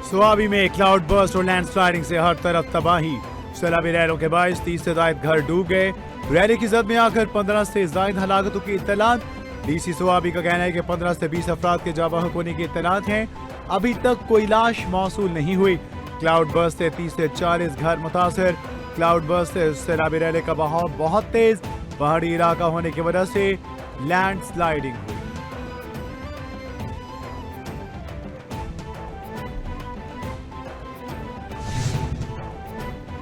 स्वाबी में cloud burst और landsliding से हर तरफ तबाही। सैलाबी लहरों के बायस 30 से ज्यादा घर डूब गए। रैली की जद में आकर 15 से ज्यादा हलाकतों की इत्तलात। डीसी स्वाबी का कहना है कि 15 से 20 अफराद के जाँ बहक होने की इत्तलात हैं। अभी तक कोई लाश मौसूल नहीं हुई। क्लाउड बर्स्ट से 30 से 40 घर मुतासर। क्लाउड बर्स्ट से सैलाबी रैली का बहाव बहुत तेज। पहाड़ी इलाका होने की वजह से लैंडस्लाइडिंग हुई।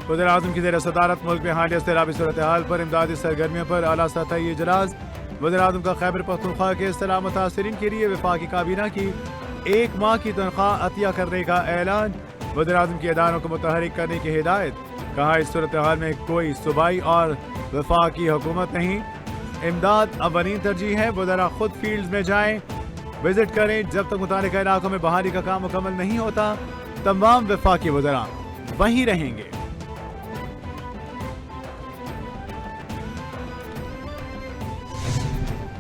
वज़ीर आज़म की ज़ेर सदारत मुल्क में हालिया सैलाबी सूरत हाल पर इमदादी सरगर्मियों पर आला सतही इजलास। वज़ीर आज़म का खैबर पख्तूनख्वा के सैलाब मुतासरीन के लिए वफाकी काबीना की 1 माह की तनख्वाह अतिया करने का ऐलान। वज़ीर आज़म के इदारों को मुतहरिक करने की हिदायत। कहा इस सूरत हाल में कोई सूबाई और वफाकी हुकूमत नहीं। इमदाद अवलीन तरजीह है। वज़रा खुद फील्ड में जाएं, विजिट करें। जब तक मुतालिका इलाकों में बहाली का काम मुकम्मल नहीं होता तमाम वफाकी वज़रा वहीं रहेंगे।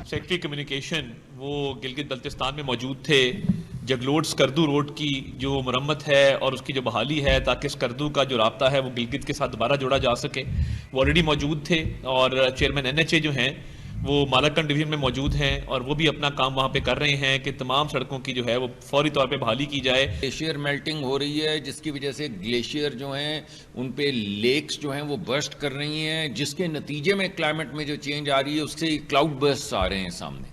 सेक्रेटरी कम्युनिकेशन वो गिलगित बल्तिस्तान में मौजूद थे। जगलोड स्कर्दू रोड की जो मरम्मत है और उसकी जो बहाली है ताकि स्कर्दू का जो राब्ता है वो गिलगित के साथ दोबारा जोड़ा जा सके, वो ऑलरेडी मौजूद थे। और चेयरमैन NHA जो हैं वो मालाकंड डिवीजन में मौजूद हैं और वो भी अपना काम वहाँ पे कर रहे हैं कि तमाम सड़कों की जो है वो फौरी तौर पे बहाली की जाए। ग्लेशियर मेल्टिंग हो रही है जिसकी वजह से ग्लेशियर जो हैं उन पे लेक्स जो हैं वो बर्स्ट कर रही हैं, जिसके नतीजे में क्लाइमेट में जो चेंज आ रही है उससे क्लाउड बर्स्ट आ रहे हैं सामने।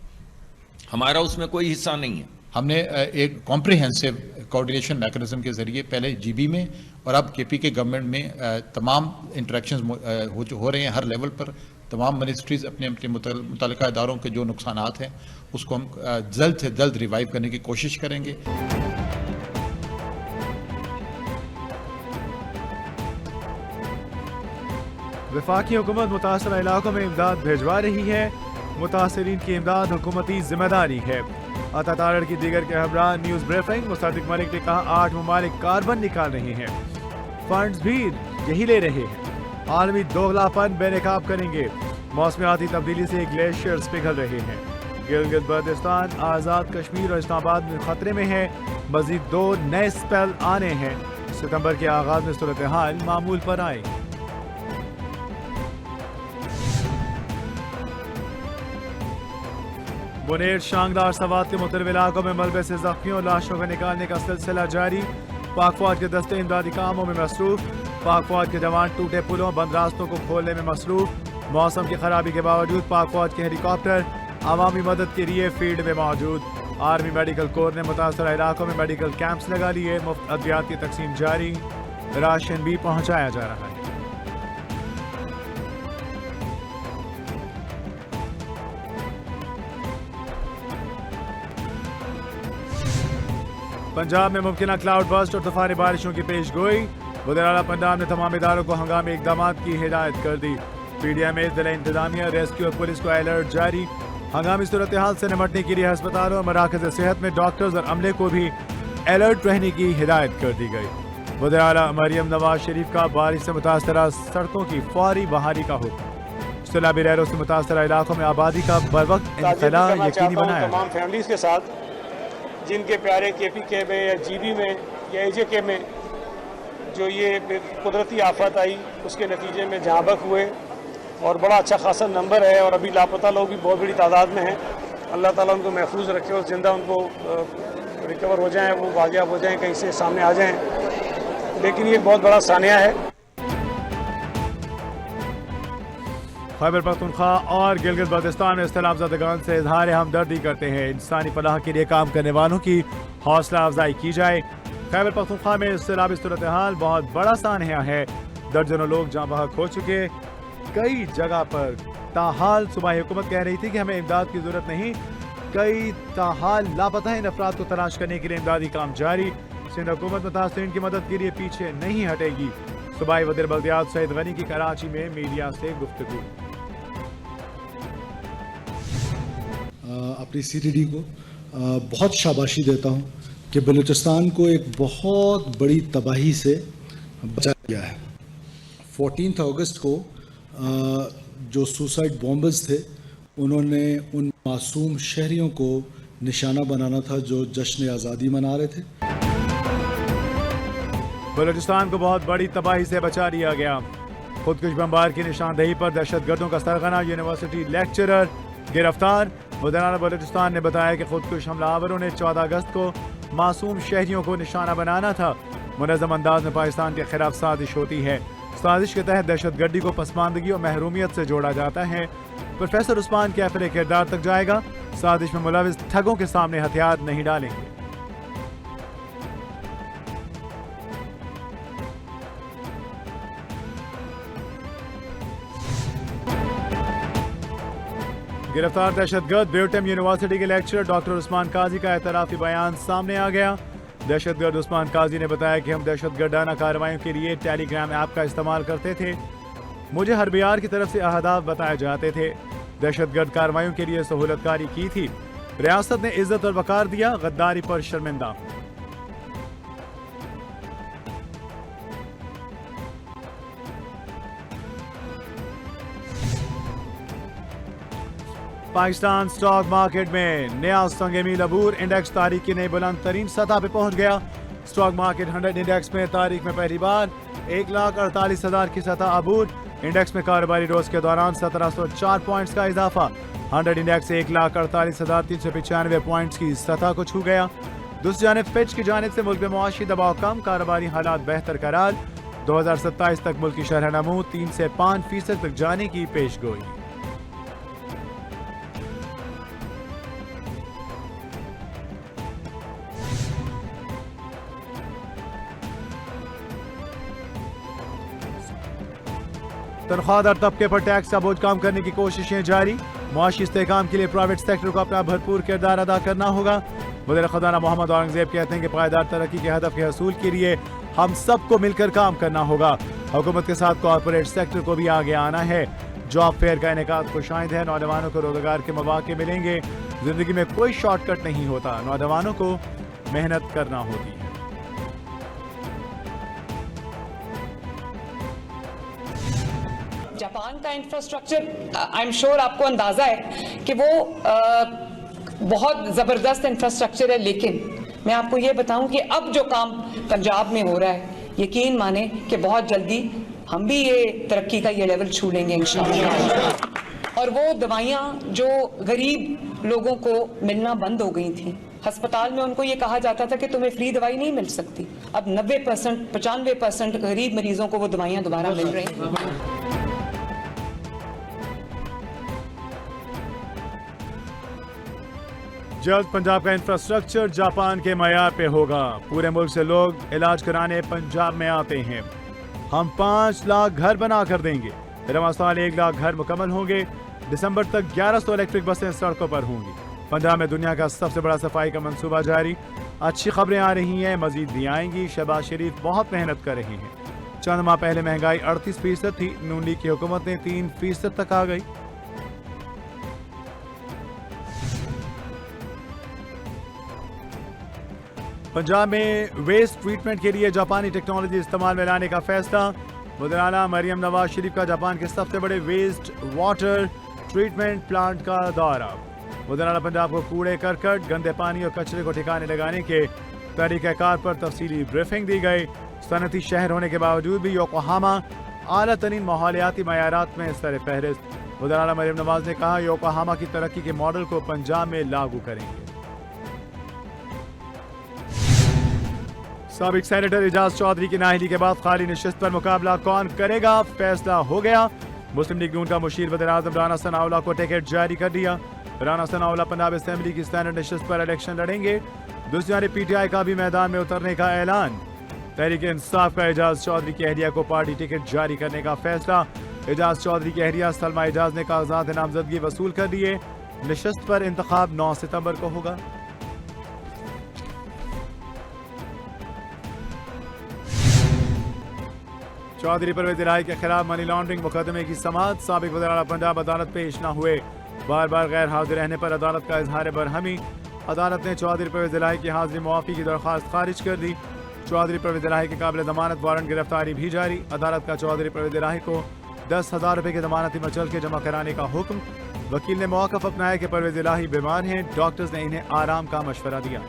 हमारा उसमें कोई हिस्सा नहीं है। हमने एक कॉम्प्रिहेंसिव कोऑर्डिनेशन मैकेनिज्म के जरिए पहले GB में और अब KP के गवर्नमेंट में तमाम इंटरेक्शंस हो रहे हैं हर लेवल पर। तमाम मिनिस्ट्रीज अपने अपने मुतल्लिका इदारों के जो नुकसानात हैं उसको हम जल्द से जल्द रिवाइव करने की कोशिश करेंगे। वफाकी हुकूमत मुतासर इलाकों में इमदाद भिजवा रही है। मुतासरीन की इमदाद हुकूमती जिम्मेदारी है। अता तारड़ की दीगर के हमरा न्यूज़ ब्रीफिंग। मुसद्दिक मलिक ने कहा 8 ममालिक कार्बन निकाल रहे हैं, फंड्स भी यही ले रहे हैं। आलमी दोगलापन बेनकाब करेंगे। मौसमियाती तब्दीली से ग्लेशियर्स पिघल रहे हैं। गिलगित बल्तिस्तान, आज़ाद कश्मीर और इस्लामाबाद में खतरे में है। मजीद 2 नए स्पेल आने हैं। सितंबर के आगाज में सूरत हाल मामूल पर आए। बुनेर शानदार सवात के मुख्तलिफ इलाकों में मलबे से जख्मियों और लाशों को निकालने का सिलसिला जारी। पाक फौज के दस्ते इमदादी कामों में मसरूफ। पाक फौज के जवान टूटे पुलों, बंद रास्तों को खोलने में मसरूफ। मौसम की खराबी के बावजूद पाक फौज के हेलीकॉप्टर अवामी मदद के लिए फील्ड में मौजूद। आर्मी मेडिकल कोर ने मुतासर इलाकों में मेडिकल कैंप्स लगा लिए। मुफ्त अद्वियात की तकसीम जारी। राशन भी पहुंचाया जा रहा है। पंजाब में मुमकिन क्लाउड बर्स्ट और तूफानी बारिशों की पेश गोई। वज़ीर आला पंजाब ने तमाम इदारों को हंगामी इकदाम की हिदायत कर दी। PDM में जिला इंतजामिया, रेस्क्यू और पुलिस को अलर्ट जारी। हंगामी सूरत हाल से निपटने के लिए अस्पतालों और मराकज़ सेहत में डॉक्टर्स और अमले को भी अलर्ट रहने की हिदायत कर दी गई। वज़ीर आला मरियम नवाज शरीफ का बारिश से मुतासरा सड़कों की फौरी बहाली का हुक्म। सैलाबी लहरों से मुतासरा इलाकों में आबादी का बरवक्त इंतला यकीनी बनाया। तमाम फैमिलीज के साथ जिनके प्यारे KPK में या GB में या AJK में जो ये कुदरती आफत आई उसके नतीजे में जहाँ बहक हुए और बड़ा अच्छा खासा नंबर है और अभी लापता लोग भी बहुत बड़ी तादाद में हैं। अल्लाह ताला उनको महफूज रखे और ज़िंदा उनको रिकवर हो जाएं, वो वाक़िया हो जाएं, कहीं से सामने आ जाएं। लेकिन ये बहुत बड़ा सानिया है। खैबर पख्तूनख्वा और गिलगित बल्तिस्तान में इस्लाम ज़दगान से इजहार हमदर्दी करते हैं। इंसानी फलाह के लिए काम करने वालों की हौसला अफजाई की जाए। खैबर पख्तूनख्वा में सैलाबी सूरत हाल बहुत बड़ा सानिया है। दर्जनों लोग जाँ बहक हो चुके। कई जगह पर ताहाल सूबाई हुकूमत कह रही थी कि हमें इमदाद की जरूरत नहीं। कई ताहाल लापता इन अफराद को तलाश करने के लिए इमदादी काम जारी। सिंध हुकूमत मुतासरीन की मदद के लिए पीछे नहीं हटेगी। सूबाई वज़ीर बल्दियात सईद गनी की कराची में मीडिया से गुफ्तगू। अपनी CTD को बहुत शाबाशी देता हूँ कि बलूचिस्तान को एक बहुत बड़ी तबाही से बचाया गया है। 14 अगस्त को जो सुसाइड बॉम्बर्स थे उन्होंने उन मासूम शहरियों को निशाना बनाना था जो जश्न आज़ादी मना रहे थे। बलूचिस्तान को बहुत बड़ी तबाही से बचा लिया गया। खुदकुश बमबार की निशानदेही पर दहशतगर्दों का सरगना, यूनिवर्सिटी लेक्चरर गिरफ्तार। वज़ीर-ए-आला बलूचिस्तान ने बताया कि खुदकुश हमलावरों ने 14 अगस्त को मासूम शहरियों को निशाना बनाना था। मुनज़्ज़म अंदाज में पाकिस्तान के खिलाफ साजिश होती है। साजिश के तहत दहशतगर्दी को पसमानदगी और महरूमियत से जोड़ा जाता है। प्रोफेसर उस्मान कैफरे किरदार तक जाएगा। साजिश में मुलविस ठगों के सामने हथियार नहीं डालेंगे। गिरफ्तार दहशतगर्द ब्यूटम यूनिवर्सिटी के लेक्चरर डॉक्टर उस्मान काजी का एतराफी बयान सामने आ गया। दहशतगर्द उस्मान काजी ने बताया कि हम दहशतगर्दाना कार्रवाइयों के लिए टेलीग्राम ऐप का इस्तेमाल करते थे। मुझे हर बियार की तरफ से अहदाफ बताए जाते थे। दहशतगर्द कार्रवाइयों के लिए सहूलतकारी की थी। रियासत ने इज्जत और वकार दिया, गद्दारी पर शर्मिंदा। पाकिस्तान स्टॉक मार्केट में नया संगमील अबूर। इंडेक्स तारीख की नई बुलंद तरीन सतह पे पहुंच गया। स्टॉक मार्केट 100 इंडेक्स में तारीख में पहली बार 1,48,000 की सतह अबूर। इंडेक्स में कारोबारी रोज के दौरान 1704 पॉइंट्स का इजाफा। 100 इंडेक्स 1,48,395 पॉइंट्स की सतह को छू गया। दूसरी जानिब फिच की जानिब से मुल्क में मुआशी दबाव कम, कारोबारी हालात बेहतर करार। 2027 तक मुल्क की शरह नमू 3 से 5% तक जाने की पेशगोई। तनख्वाहदार तबके पर टैक्स का बोझ कम करने की कोशिशें जारी। मुआशी इस्तेहकाम के लिए प्राइवेट सेक्टर को अपना भरपूर किरदार अदा करना होगा। वज़ीर ख़ज़ाना मोहम्मद औरंगज़ेब कहते हैं कि पायदार तरक्की के हदफ के हसूल के लिए हम सबको मिलकर काम करना होगा। हुकूमत के साथ कॉरपोरेट सेक्टर को भी आगे आना है। जॉब फेयर का इनेकाद खुशाइंद है। नौजवानों को रोजगार के मौके मिलेंगे। जिंदगी में कोई शॉर्टकट नहीं होता, नौजवानों को मेहनत करना होती है। जापान का इंफ्रास्ट्रक्चर आई एम श्योर आपको अंदाजा है कि वो बहुत जबरदस्त इंफ्रास्ट्रक्चर है, लेकिन मैं आपको ये बताऊं कि अब जो काम पंजाब में हो रहा है, यकीन माने कि बहुत जल्दी हम भी ये तरक्की का ये लेवल छू लेंगे इंशाअल्लाह। और वो दवाइयाँ जो गरीब लोगों को मिलना बंद हो गई थी, अस्पताल में उनको ये कहा जाता था कि तुम्हें फ्री दवाई नहीं मिल सकती, अब 90% 95% गरीब मरीजों को वो दवाइयाँ दोबारा मिल रही हैं। जल्द पंजाब का इंफ्रास्ट्रक्चर जापान के मयार पे होगा। पूरे मुल्क से लोग इलाज कराने पंजाब में आते हैं। हम 5 लाख घर बना कर देंगे। रवां साल 1 लाख घर मुकम्मल होंगे। दिसंबर तक 1100 इलेक्ट्रिक बसें सड़कों पर होंगी। पंजाब में दुनिया का सबसे बड़ा सफाई का मंसूबा जारी। अच्छी खबरें आ रही हैं, मजीद भी आएंगी। शहबाज शरीफ बहुत मेहनत कर रही हैं। चंद माह पहले महंगाई 38% थी, नून लीग की हुकूमत ने 3% तक आ गई। पंजाब में वेस्ट ट्रीटमेंट के लिए जापानी टेक्नोलॉजी इस्तेमाल में लाने का फैसला। वज़ीर-ए-आला मरियम नवाज शरीफ का जापान के सबसे बड़े वेस्ट वाटर ट्रीटमेंट प्लांट का दौरा। वज़ीर-ए-आला पंजाब को कूड़े, करकट, गंदे पानी और कचरे को ठिकाने लगाने के तरीक़ाकार पर तफसीली ब्रीफिंग दी गई। सनती शहर होने के बावजूद भी योकोहामा आला तरीन माहौलियाती मयारात में सर फहरिस्त। वज़ीर-ए-आला मरियम नवाज ने कहा, योकोहामा की तरक्की के मॉडल को पंजाब में लागू करेंगे। साबिक सेनेटर एजाज चौधरी की नाअहली के बाद खाली नशिस्त पर मुकाबला कौन करेगा, फैसला हो गया। मुस्लिम लीग नून का मुशीर वज़ीर-ए-आज़म राना सनाउल्लाह को टिकट जारी कर दिया। राना सनाउल्लाह पंजाब असेंबली की स्टैंडर्ड नशिस्त पर इलेक्शन लड़ेंगे। दूसरी जानब पीटीआई का भी मैदान में उतरने का ऐलान। तहरीक इंसाफ का एजाज चौधरी की अहलिया को पार्टी टिकट जारी करने का फैसला। एजाज चौधरी की अहलिया सलमा एजाज ने कागजात नामजदगी वसूल कर दिए। नशिस्त पर इंतखाब 9 सितंबर को होगा। चौधरी परवेज इलाही के खिलाफ मनी लॉन्ड्रिंग मुकदमे की समाअत। साबिक वज़ीर-ए-आला पंजाब अदालत पेश न हुए। बार बार गैर हाजिर रहने पर अदालत का इजहार बरहमी। अदालत ने चौधरी परवेज इलाही की हाजिरी मुआफ़ी की दरख्वास्त खारिज कर दी। चौधरी परवेज इलाही के काबिल जमानत वारंट गिरफ्तारी भी जारी। अदालत का चौधरी परवेज इलाही को 10,000 रुपये की जमानती मचल के जमा कराने का हुक्म। वकील ने मौक़िफ़ अपनाया कि परवेज इलाही बीमार हैं, डॉक्टर्स ने इन्हें आराम का मशवरा दिया।